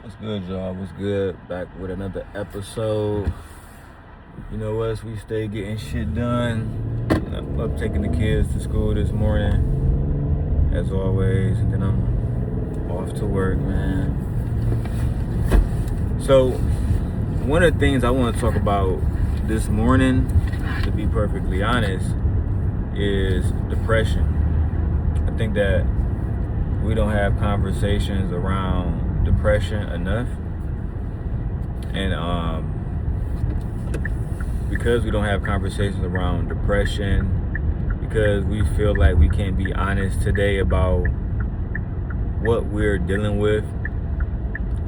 What's good, y'all? What's good? Back with another episode. You know us, we stay getting shit done. I'm up taking the kids to school this morning, as always, and then I'm off to work, man. So, one of the things I want to talk about this morning, to be perfectly honest, is depression. I think that we don't have conversations around depression enough, and because we don't have conversations around depression, because we feel like we can't be honest today about what we're dealing with.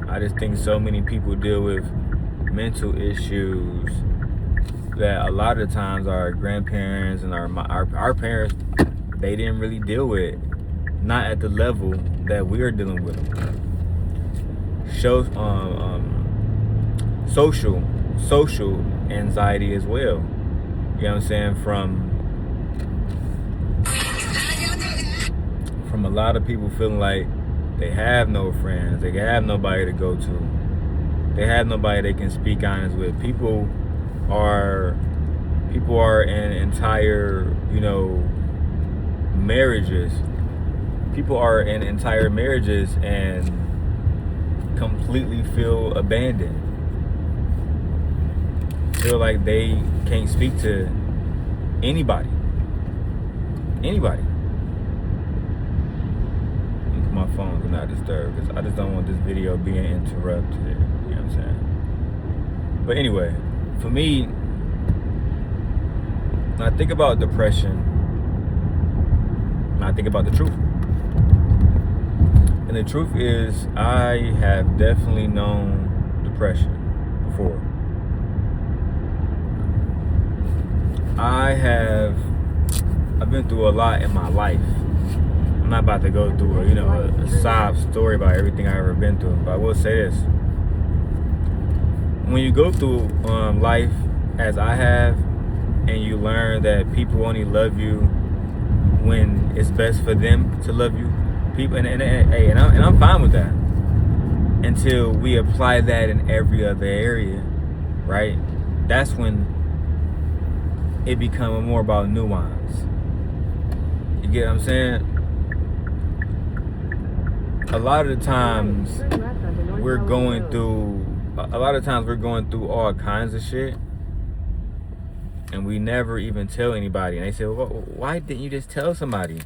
I just think so many people deal with mental issues that a lot of times our grandparents and our parents, they didn't really deal with, not at the level that we're dealing with. Social anxiety as well. You know what I'm saying? From a lot of people feeling like they have no friends, they have nobody to go to, they have nobody they can speak honest with. People are in entire, marriages. People are in entire marriages and completely feel abandoned. Feel like they can't speak to anybody. Anybody. My phone do not disturb because I just don't want this video being interrupted. You know what I'm saying? But anyway, for me, when I think about depression, I think about the truth. And the truth is, I have definitely known depression before. I've been through a lot in my life. I'm not about to go through a sob story about everything I've ever been through, but I will say this. When you go through life as I have, and you learn that people only love you when it's best for them to love you, people, and I'm fine with that until we apply that in every other area, right? That's when it becomes more about nuance. You get what I'm saying? A lot of the times we're going through all kinds of shit, and we never even tell anybody. And they say, well, why didn't you just tell somebody?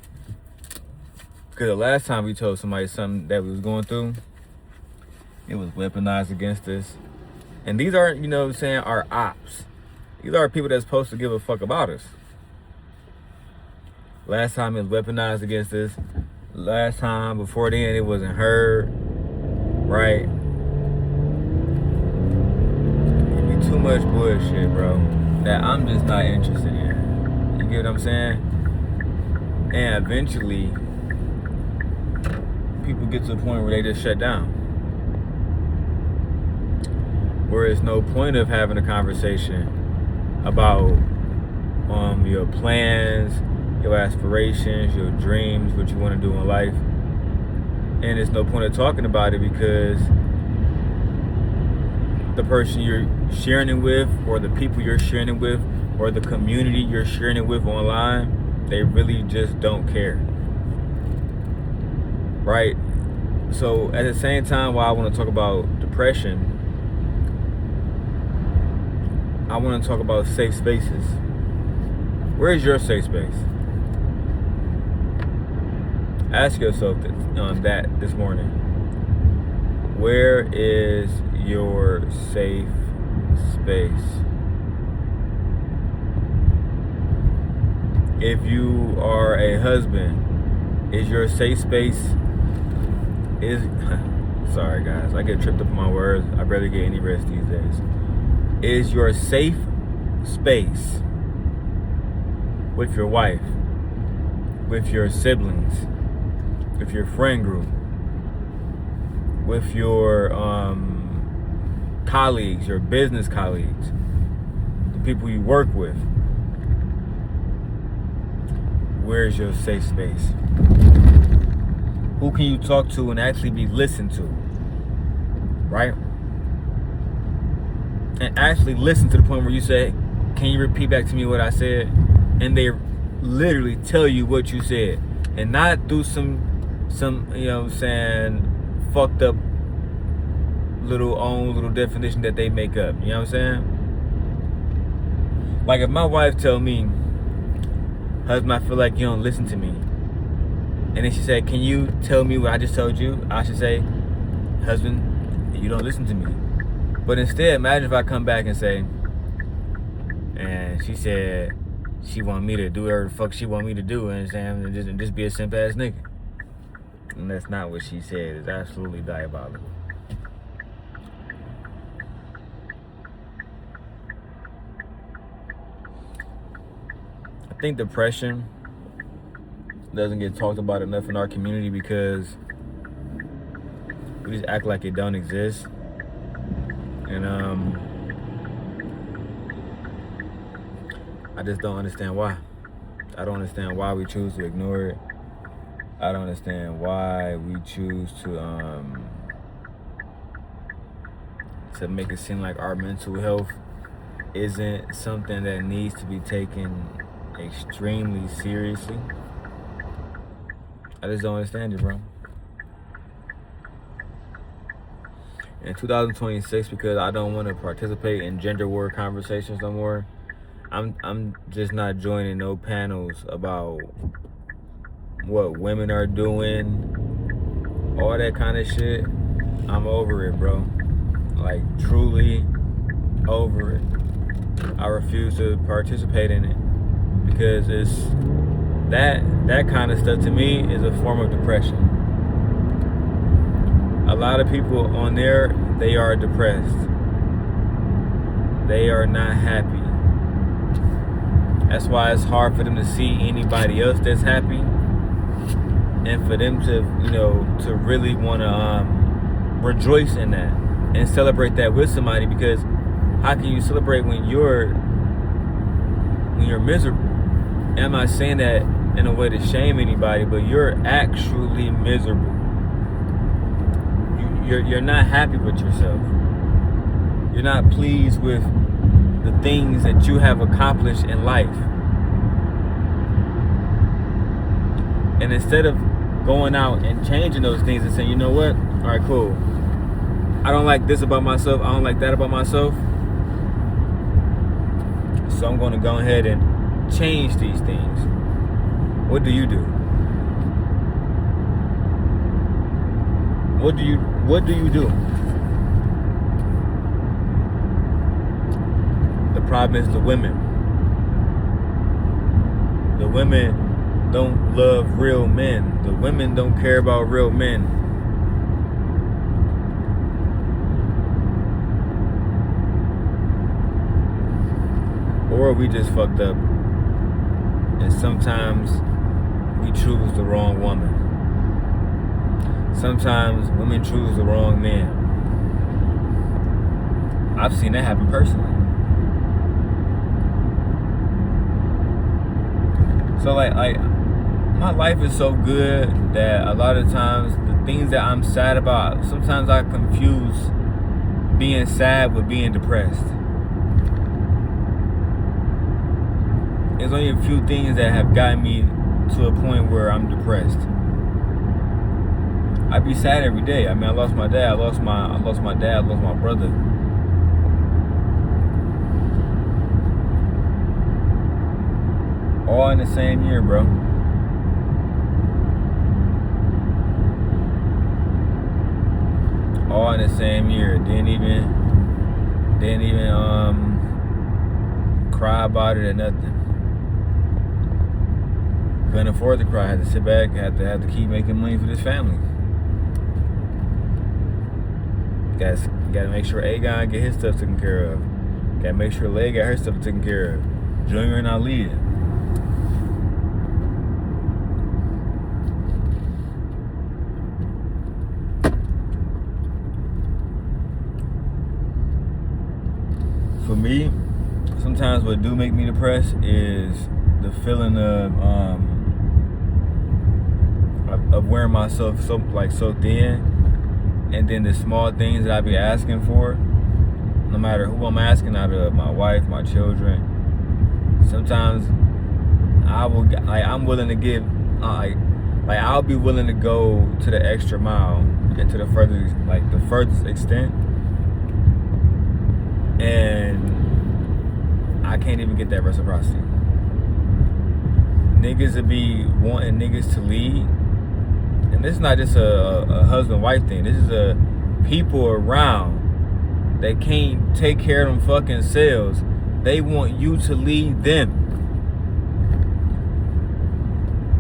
Because the last time we told somebody something that we was going through, it was weaponized against us. And these aren't, our ops. These are people that's supposed to give a fuck about us. Last time it was weaponized against us. Last time, before then, it wasn't heard. Right? It'd be too much bullshit, bro, that I'm just not interested in. You get what I'm saying? And eventually, people get to the point where they just shut down. Where it's no point of having a conversation about your plans, your aspirations, your dreams, what you want to do in life. And there's no point of talking about it because the person you're sharing it with, or the people you're sharing it with, or the community you're sharing it with online, they really just don't care. Right? So at the same time, while I want to talk about depression, I want to talk about safe spaces. Where is your safe space? Ask yourself that this morning. Where is your safe space? If you are a husband, is your safe space sorry guys, I get tripped up on my words. I barely get any rest these days. Is your safe space with your wife, with your siblings, with your friend group, with your colleagues, your business colleagues, the people you work with? Where's your safe space? Who can you talk to and actually be listened to? right? And actually listen to the point where you say, can you repeat back to me what I said? And they literally tell you what you said, and not through some you know what I'm saying, fucked up little definition that they make up. You know what I'm saying? Like if my wife tell me, husband, I feel like you don't listen to me, and then she said, can you tell me what I just told you? I should say, husband, you don't listen to me. But instead, imagine if I come back and say, and she said she want me to do whatever the fuck she want me to do, and just be a simp ass nigga. And that's not what she said. It's absolutely diabolical. I think depression doesn't get talked about enough in our community because we just act like it don't exist. And I just don't understand why. I don't understand why we choose to ignore it. I don't understand why we choose to make it seem like our mental health isn't something that needs to be taken extremely seriously. I just don't understand it, bro. In 2026, because I don't want to participate in gender war conversations no more, I'm just not joining no panels about what women are doing, all that kind of shit. I'm over it, bro. Like, truly over it. I refuse to participate in it because it's that kind of stuff to me is a form of depression. A lot of people on there, they are depressed. They are not happy. That's why it's hard for them to see anybody else that's happy, and for them to, you know, to really want to rejoice in that and celebrate that with somebody. Because how can you celebrate when you're miserable? And I'm not saying that in a way to shame anybody, but you're actually miserable. You're not happy with yourself. You're not pleased with the things that you have accomplished in life. And instead of going out and changing those things and saying, you know what? All right, cool. I don't like this about myself. I don't like that about myself. So I'm going to go ahead and change these things. What do you do? What do you do? The problem is the women. The women don't love real men. The women don't care about real men. Or we just fucked up. And sometimes we choose the wrong woman. Sometimes women choose the wrong man. I've seen that happen personally. So like my life is so good that a lot of times the things that I'm sad about, sometimes I confuse being sad with being depressed. There's only a few things that have gotten me to a point where I'm depressed. I be sad every day. I mean, I lost my dad, I lost my dad, I lost my brother. All in the same year, bro. All in the same year. Didn't even cry about it or nothing. Couldn't afford to cry. Had to sit back. Had to keep making money for this family. Gotta make sure Agon get his stuff taken care of. Gotta make sure Leigh got her stuff taken care of. Junior and Aaliyah. For me, sometimes what do make me depressed is the feeling of wearing myself so thin And then the small things that I be asking for, no matter who I'm asking out of, my wife, my children, sometimes I'm willing to give, I'll be willing to go to the extra mile and to the furthest extent, and I can't even get that reciprocity. Niggas will be wanting niggas to lead, and this is not just a husband-wife thing. This is a people around that can't take care of them fucking selves. They want you to lead them,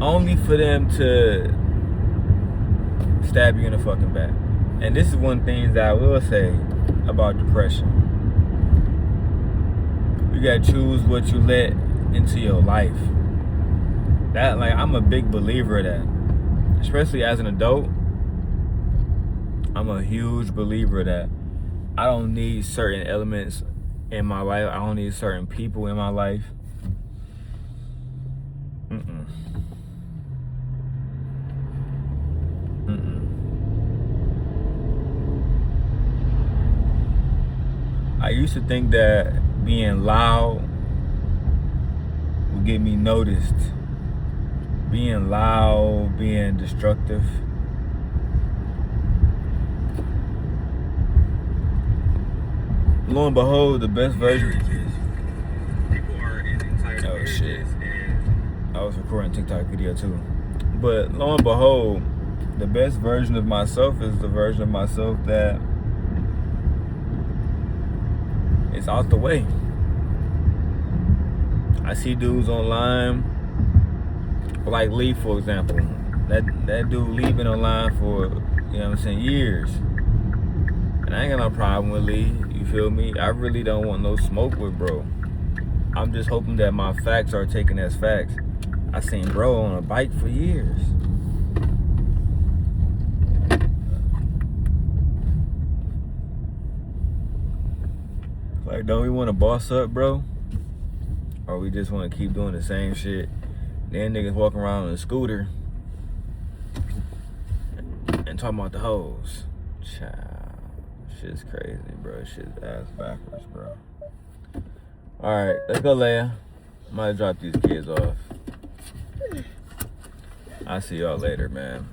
only for them to stab you in the fucking back. And this is one thing that I will say about depression. You gotta choose what you let into your life. That, I'm a big believer of that. Especially as an adult, I'm a huge believer of that. I don't need certain elements in my life. I don't need certain people in my life. I used to think that being loud would get me noticed. Being loud, being destructive. Lo and behold, the best version. Oh shit. I was recording a TikTok video too. But lo and behold, the best version of myself is the version of myself that is out the way. I see dudes online, like Lee, for example. That dude Lee been online for, years. And I ain't got no problem with Lee, you feel me? I really don't want no smoke with bro. I'm just hoping that my facts are taken as facts. I seen bro on a bike for years. Don't we want to boss up, bro? Or we just want to keep doing the same shit? Then niggas walking around on a scooter and talking about the hoes. Child, shit's crazy, bro. Shit's ass backwards, bro. Alright, let's go, Leia. I'm gonna drop these kids off. I'll see y'all later, man.